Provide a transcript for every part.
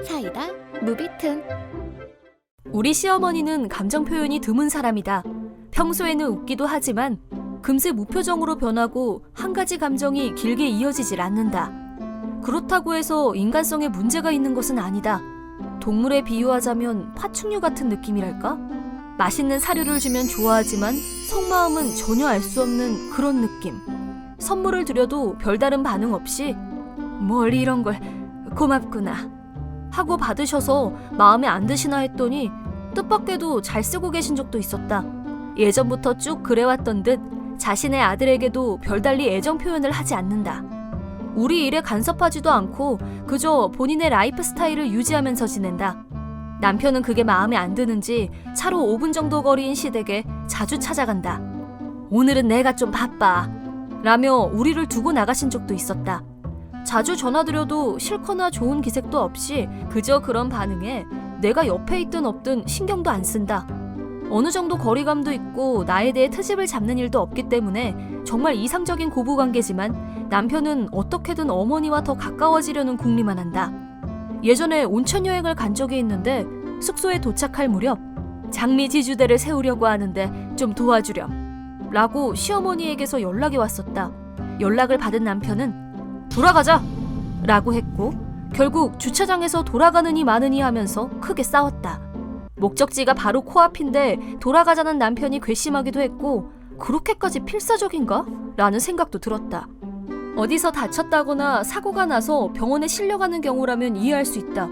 사이다 무비튼. 우리 시어머니는 감정 표현이 드문 사람이다. 평소에는 웃기도 하지만 금세 무표정으로 변하고 한 가지 감정이 길게 이어지질 않는다. 그렇다고 해서 인간성에 문제가 있는 것은 아니다. 동물에 비유하자면 파충류 같은 느낌이랄까? 맛있는 사료를 주면 좋아하지만 속마음은 전혀 알 수 없는 그런 느낌. 선물을 드려도 별다른 반응 없이 뭘 이런 걸 고맙구나 하고 받으셔서 마음에 안 드시나 했더니 뜻밖에도 잘 쓰고 계신 적도 있었다. 예전부터 쭉 그래왔던 듯 자신의 아들에게도 별달리 애정 표현을 하지 않는다. 우리 일에 간섭하지도 않고 그저 본인의 라이프 스타일을 유지하면서 지낸다. 남편은 그게 마음에 안 드는지 차로 5분 정도 거리인 시댁에 자주 찾아간다. 오늘은 내가 좀 바빠 라며 우리를 두고 나가신 적도 있었다. 자주 전화드려도 싫거나 좋은 기색도 없이 그저 그런 반응에 내가 옆에 있든 없든 신경도 안 쓴다. 어느 정도 거리감도 있고 나에 대해 트집을 잡는 일도 없기 때문에 정말 이상적인 고부관계지만 남편은 어떻게든 어머니와 더 가까워지려는 궁리만 한다. 예전에 온천 여행을 간 적이 있는데 숙소에 도착할 무렵 장미지주대를 세우려고 하는데 좀 도와주렴 라고 시어머니에게서 연락이 왔었다. 연락을 받은 남편은 돌아가자! 라고 했고 결국 주차장에서 돌아가느니 마느니 하면서 크게 싸웠다. 목적지가 바로 코앞인데 돌아가자는 남편이 괘씸하기도 했고 그렇게까지 필사적인가? 라는 생각도 들었다. 어디서 다쳤다거나 사고가 나서 병원에 실려가는 경우라면 이해할 수 있다.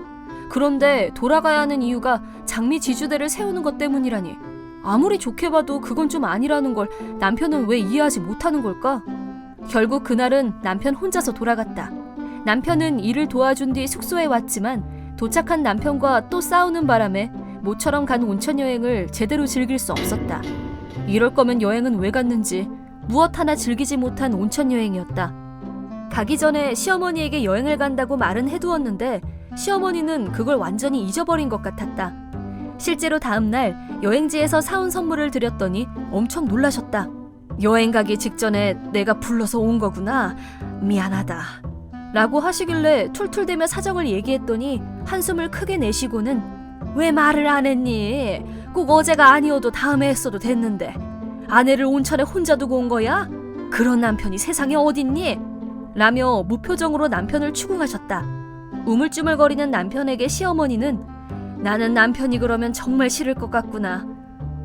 그런데 돌아가야 하는 이유가 장미지주대를 세우는 것 때문이라니 아무리 좋게 봐도 그건 좀 아니라는 걸 남편은 왜 이해하지 못하는 걸까? 결국 그날은 남편 혼자서 돌아갔다. 남편은 일을 도와준 뒤 숙소에 왔지만 도착한 남편과 또 싸우는 바람에 모처럼 간 온천 여행을 제대로 즐길 수 없었다. 이럴 거면 여행은 왜 갔는지 무엇 하나 즐기지 못한 온천 여행이었다. 가기 전에 시어머니에게 여행을 간다고 말은 해두었는데 시어머니는 그걸 완전히 잊어버린 것 같았다. 실제로 다음날 여행지에서 사온 선물을 드렸더니 엄청 놀라셨다. 여행 가기 직전에 내가 불러서 온 거구나. 미안하다. 라고 하시길래 툴툴대며 사정을 얘기했더니 한숨을 크게 내쉬고는 왜 말을 안 했니? 꼭 어제가 아니어도 다음에 했어도 됐는데 아내를 온천에 혼자 두고 온 거야? 그런 남편이 세상에 어딨니? 라며 무표정으로 남편을 추궁하셨다. 우물쭈물거리는 남편에게 시어머니는 나는 남편이 그러면 정말 싫을 것 같구나.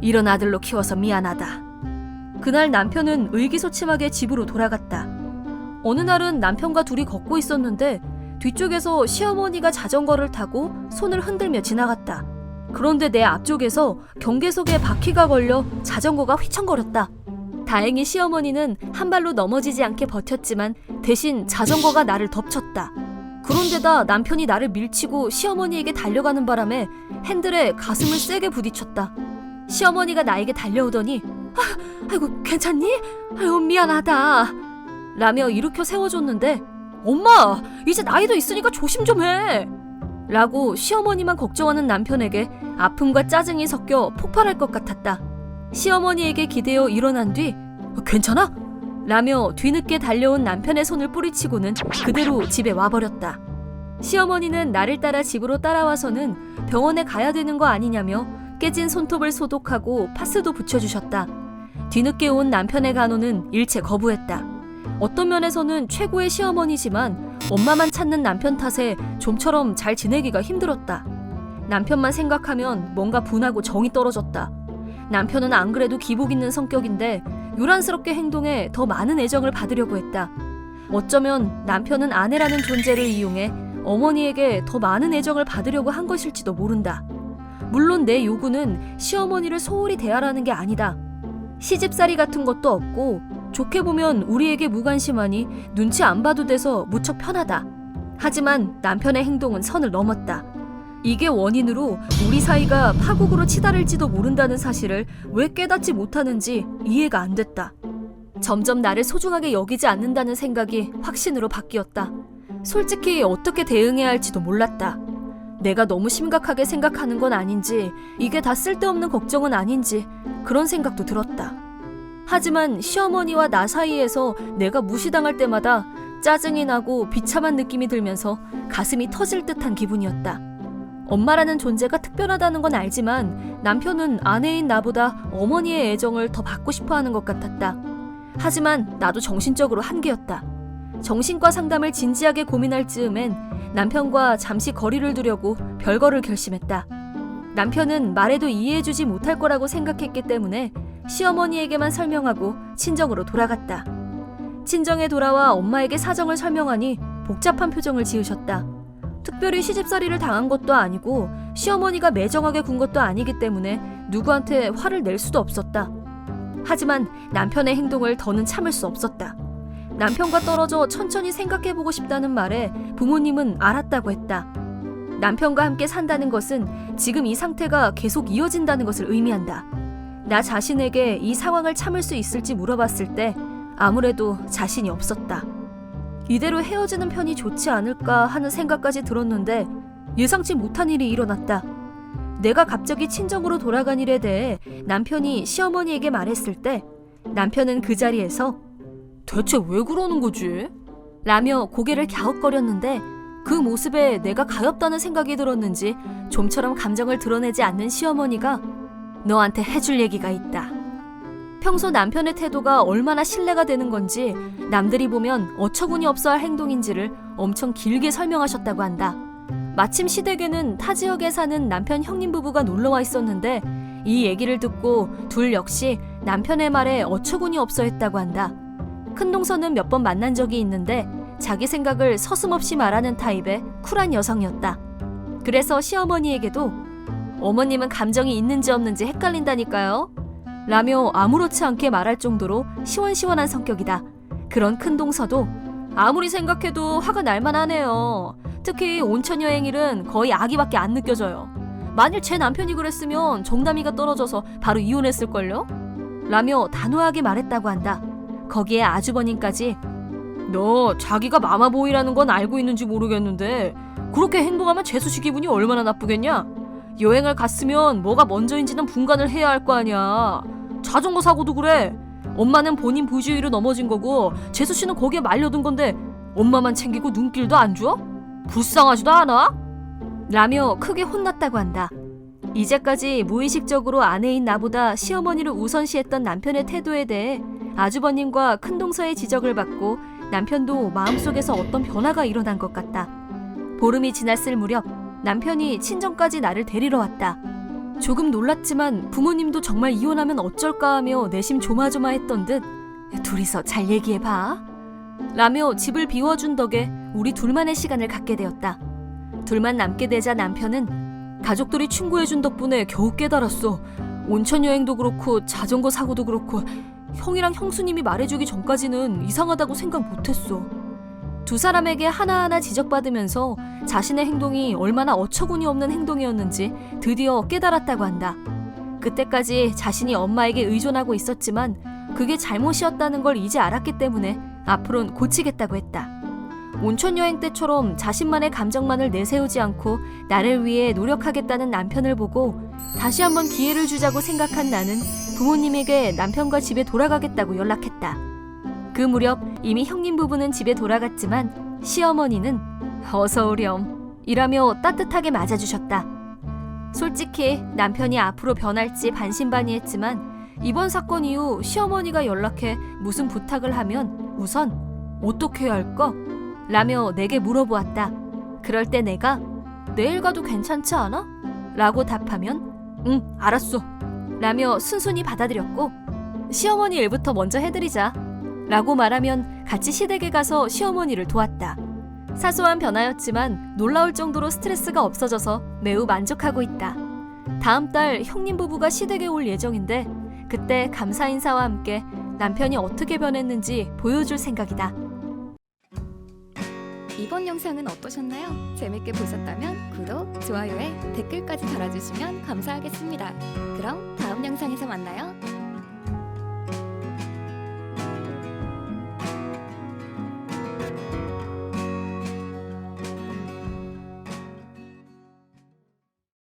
이런 아들로 키워서 미안하다. 그날 남편은 의기소침하게 집으로 돌아갔다. 어느 날은 남편과 둘이 걷고 있었는데 뒤쪽에서 시어머니가 자전거를 타고 손을 흔들며 지나갔다. 그런데 내 앞쪽에서 경계석에 바퀴가 걸려 자전거가 휘청거렸다. 다행히 시어머니는 한 발로 넘어지지 않게 버텼지만 대신 자전거가 나를 덮쳤다. 그런데다 남편이 나를 밀치고 시어머니에게 달려가는 바람에 핸들에 가슴을 세게 부딪혔다. 시어머니가 나에게 달려오더니 아이고 괜찮니? 아유 미안하다 라며 일으켜 세워줬는데 엄마 이제 나이도 있으니까 조심 좀 해 라고 시어머니만 걱정하는 남편에게 아픔과 짜증이 섞여 폭발할 것 같았다. 시어머니에게 기대어 일어난 뒤 괜찮아? 라며 뒤늦게 달려온 남편의 손을 뿌리치고는 그대로 집에 와버렸다. 시어머니는 나를 따라 집으로 따라와서는 병원에 가야 되는 거 아니냐며 깨진 손톱을 소독하고 파스도 붙여주셨다. 뒤늦게 온 남편의 간호는 일체 거부했다. 어떤 면에서는 최고의 시어머니지만 엄마만 찾는 남편 탓에 좀처럼 잘 지내기가 힘들었다. 남편만 생각하면 뭔가 분하고 정이 떨어졌다. 남편은 안 그래도 기복 있는 성격인데 요란스럽게 행동해 더 많은 애정을 받으려고 했다. 어쩌면 남편은 아내라는 존재를 이용해 어머니에게 더 많은 애정을 받으려고 한 것일지도 모른다. 물론 내 요구는 시어머니를 소홀히 대하라는 게 아니다. 시집살이 같은 것도 없고 좋게 보면 우리에게 무관심하니 눈치 안 봐도 돼서 무척 편하다. 하지만 남편의 행동은 선을 넘었다. 이게 원인으로 우리 사이가 파국으로 치달을지도 모른다는 사실을 왜 깨닫지 못하는지 이해가 안 됐다. 점점 나를 소중하게 여기지 않는다는 생각이 확신으로 바뀌었다. 솔직히 어떻게 대응해야 할지도 몰랐다. 내가 너무 심각하게 생각하는 건 아닌지 이게 다 쓸데없는 걱정은 아닌지 그런 생각도 들었다. 하지만 시어머니와 나 사이에서 내가 무시당할 때마다 짜증이 나고 비참한 느낌이 들면서 가슴이 터질 듯한 기분이었다. 엄마라는 존재가 특별하다는 건 알지만 남편은 아내인 나보다 어머니의 애정을 더 받고 싶어 하는 것 같았다. 하지만 나도 정신적으로 한계였다. 정신과 상담을 진지하게 고민할 즈음엔 남편과 잠시 거리를 두려고 별거를 결심했다. 남편은 말해도 이해해주지 못할 거라고 생각했기 때문에 시어머니에게만 설명하고 친정으로 돌아갔다. 친정에 돌아와 엄마에게 사정을 설명하니 복잡한 표정을 지으셨다. 특별히 시집살이를 당한 것도 아니고 시어머니가 매정하게 군 것도 아니기 때문에 누구한테 화를 낼 수도 없었다. 하지만 남편의 행동을 더는 참을 수 없었다. 남편과 떨어져 천천히 생각해보고 싶다는 말에 부모님은 알았다고 했다. 남편과 함께 산다는 것은 지금 이 상태가 계속 이어진다는 것을 의미한다. 나 자신에게 이 상황을 참을 수 있을지 물어봤을 때 아무래도 자신이 없었다. 이대로 헤어지는 편이 좋지 않을까 하는 생각까지 들었는데 예상치 못한 일이 일어났다. 내가 갑자기 친정으로 돌아간 일에 대해 남편이 시어머니에게 말했을 때 남편은 그 자리에서 대체 왜 그러는 거지? 라며 고개를 갸웃거렸는데 그 모습에 내가 가엾다는 생각이 들었는지 좀처럼 감정을 드러내지 않는 시어머니가 너한테 해줄 얘기가 있다. 평소 남편의 태도가 얼마나 신뢰가 되는 건지 남들이 보면 어처구니 없어 할 행동인지를 엄청 길게 설명하셨다고 한다. 마침 시댁에는 타 지역에 사는 남편 형님 부부가 놀러와 있었는데 이 얘기를 듣고 둘 역시 남편의 말에 어처구니 없어 했다고 한다. 큰동서는 몇 번 만난 적이 있는데 자기 생각을 서슴없이 말하는 타입의 쿨한 여성이었다. 그래서 시어머니에게도 어머님은 감정이 있는지 없는지 헷갈린다니까요 라며 아무렇지 않게 말할 정도로 시원시원한 성격이다. 그런 큰동서도 아무리 생각해도 화가 날만 하네요. 특히 온천 여행일은 거의 악의밖에 안 느껴져요. 만일 제 남편이 그랬으면 정담이가 떨어져서 바로 이혼했을걸요? 라며 단호하게 말했다고 한다. 거기에 아주버님까지 너 자기가 마마보이라는 건 알고 있는지 모르겠는데 그렇게 행동하면 재수씨 기분이 얼마나 나쁘겠냐? 여행을 갔으면 뭐가 먼저인지는 분간을 해야 할 거 아니야. 자전거 사고도 그래. 엄마는 본인 부주의로 넘어진 거고 재수씨는 거기에 말려든 건데 엄마만 챙기고 눈길도 안 줘? 불쌍하지도 않아? 라며 크게 혼났다고 한다. 이제까지 무의식적으로 아내인 나보다 시어머니를 우선시했던 남편의 태도에 대해 아주버님과 큰동서의 지적을 받고 남편도 마음속에서 어떤 변화가 일어난 것 같다. 보름이 지났을 무렵 남편이 친정까지 나를 데리러 왔다. 조금 놀랐지만 부모님도 정말 이혼하면 어쩔까 하며 내심 조마조마했던 듯 둘이서 잘 얘기해봐 라며 집을 비워준 덕에 우리 둘만의 시간을 갖게 되었다. 둘만 남게 되자 남편은 가족들이 충고해준 덕분에 겨우 깨달았어. 온천 여행도 그렇고 자전거 사고도 그렇고 형이랑 형수님이 말해주기 전까지는 이상하다고 생각 못했어. 두 사람에게 하나하나 지적받으면서 자신의 행동이 얼마나 어처구니 없는 행동이었는지 드디어 깨달았다고 한다. 그때까지 자신이 엄마에게 의존하고 있었지만 그게 잘못이었다는 걸 이제 알았기 때문에 앞으로는 고치겠다고 했다. 온천 여행 때처럼 자신만의 감정만을 내세우지 않고 나를 위해 노력하겠다는 남편을 보고 다시 한번 기회를 주자고 생각한 나는 부모님에게 남편과 집에 돌아가겠다고 연락했다. 그 무렵 이미 형님 부부는 집에 돌아갔지만 시어머니는 어서 오렴 이라며 따뜻하게 맞아주셨다. 솔직히 남편이 앞으로 변할지 반신반의했지만 이번 사건 이후 시어머니가 연락해 무슨 부탁을 하면 우선 어떻게 해야 할까? 라며 내게 물어보았다. 그럴 때 내가 내일 가도 괜찮지 않아? 라고 답하면 응 알았어 라며 순순히 받아들였고 시어머니 일부터 먼저 해드리자 라고 말하면 같이 시댁에 가서 시어머니를 도왔다. 사소한 변화였지만 놀라울 정도로 스트레스가 없어져서 매우 만족하고 있다. 다음 달 형님 부부가 시댁에 올 예정인데 그때 감사 인사와 함께 남편이 어떻게 변했는지 보여줄 생각이다. 이번 영상은 어떠셨나요? 재밌게 보셨다면 구독, 좋아요에 댓글까지 달아주시면 감사하겠습니다. 그럼 다음 영상에서 만나요.